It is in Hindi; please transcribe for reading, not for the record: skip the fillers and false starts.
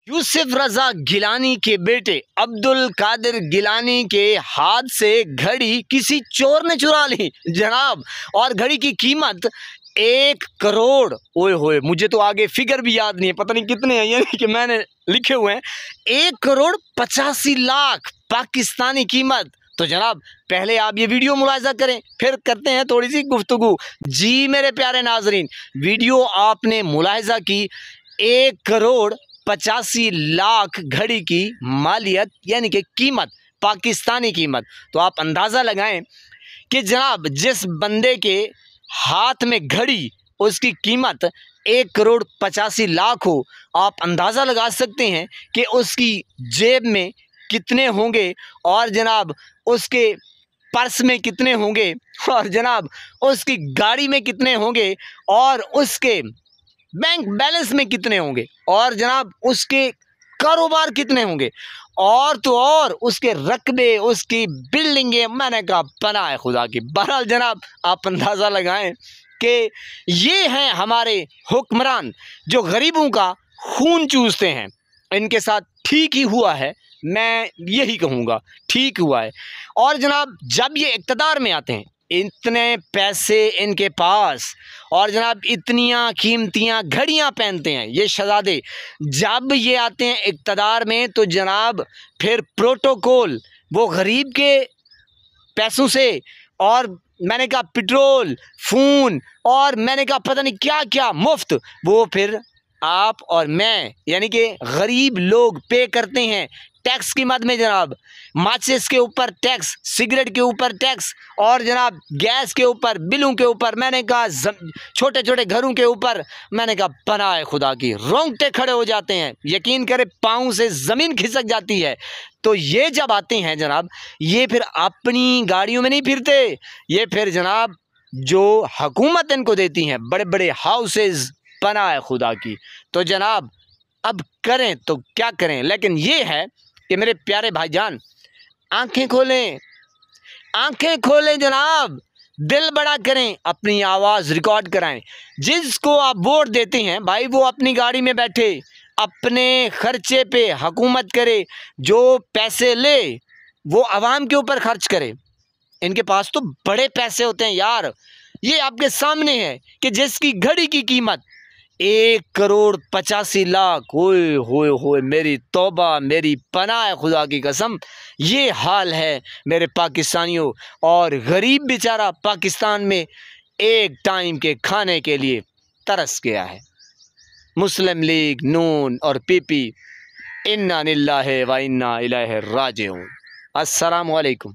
यूसुफ रजा गिलानी के बेटे अब्दुल कादिर गिलानी के हाथ से घड़ी किसी चोर ने चुरा ली जनाब। और घड़ी की कीमत 1 करोड़, ओए होए, मुझे तो आगे फिगर भी याद नहीं है, पता नहीं कितने हैं, यानी कि मैंने लिखे हुए हैं 1 करोड़ 85 लाख पाकिस्तानी कीमत। तो जनाब पहले आप ये वीडियो मुलाहिजा करें, फिर करते हैं थोड़ी सी गुफ्तगू। जी मेरे प्यारे नाजरीन, वीडियो आपने मुलाहिजा की, 1 करोड़ 85 लाख घड़ी की मालियत यानी कि कीमत, पाकिस्तानी कीमत। तो आप अंदाज़ा लगाएं कि जनाब जिस बंदे के हाथ में घड़ी उसकी कीमत 1 करोड़ 85 लाख हो, आप अंदाज़ा लगा सकते हैं कि उसकी जेब में कितने होंगे और जनाब उसके पर्स में कितने होंगे और जनाब उसकी गाड़ी में कितने होंगे और उसके बैंक बैलेंस में कितने होंगे और जनाब उसके कारोबार कितने होंगे और तो और उसके रकबे, उसकी बिल्डिंगें, मैंने कहा पनाह है खुदा की। बहरहाल जनाब आप अंदाज़ा लगाएं कि ये हैं हमारे हुक्मरान जो गरीबों का खून चूसते हैं। इनके साथ ठीक ही हुआ है, मैं यही कहूँगा, ठीक हुआ है। और जनाब जब ये इक़्तिदार में आते हैं, इतने पैसे इनके पास और जनाब इतनियाँ कीमतियाँ घड़ियाँ पहनते हैं ये शहज़ादे, जब ये आते हैं इक़्तिदार में तो जनाब फिर प्रोटोकॉल वो गरीब के पैसों से, और मैंने कहा पेट्रोल, फ़ोन, और मैंने कहा पता नहीं क्या क्या मुफ्त, वो फिर आप और मैं यानी कि गरीब लोग पे करते हैं टैक्स की मद में जनाब। माचिस के ऊपर टैक्स, सिगरेट के ऊपर टैक्स और जनाब गैस के ऊपर, बिलों के ऊपर, मैंने कहा छोटे छोटे घरों के ऊपर, मैंने कहा पनाह है खुदा की, रोंगटे खड़े हो जाते हैं, यकीन करें पाँव से ज़मीन खिसक जाती है। तो ये जब आते हैं जनाब, ये फिर अपनी गाड़ियों में नहीं फिरते, ये फिर जनाब जो हुकूमत इनको देती हैं बड़े बड़े हाउसेस, पनाह है खुदा की। तो जनाब अब करें तो क्या करें, लेकिन ये है कि मेरे प्यारे भाईजान आंखें खोलें, आंखें खोलें जनाब, दिल बड़ा करें, अपनी आवाज़ रिकॉर्ड कराएं। जिसको आप वोट देते हैं भाई वो अपनी गाड़ी में बैठे अपने खर्चे पे हुकूमत करे, जो पैसे ले वो आवाम के ऊपर खर्च करे। इनके पास तो बड़े पैसे होते हैं यार, ये आपके सामने है कि जिसकी घड़ी की कीमत 1 करोड़ 85 लाख। ओए होए होए, मेरी तौबा, मेरी पनाह है खुदा की कसम। ये हाल है मेरे पाकिस्तानियों, और गरीब बेचारा पाकिस्तान में एक टाइम के खाने के लिए तरस गया है। मुस्लिम लीग, नून और पीपी, इन्ना लिल्लाहि व इन्ना इलैहि राजिऊन। अस्सलामु अलैकुम।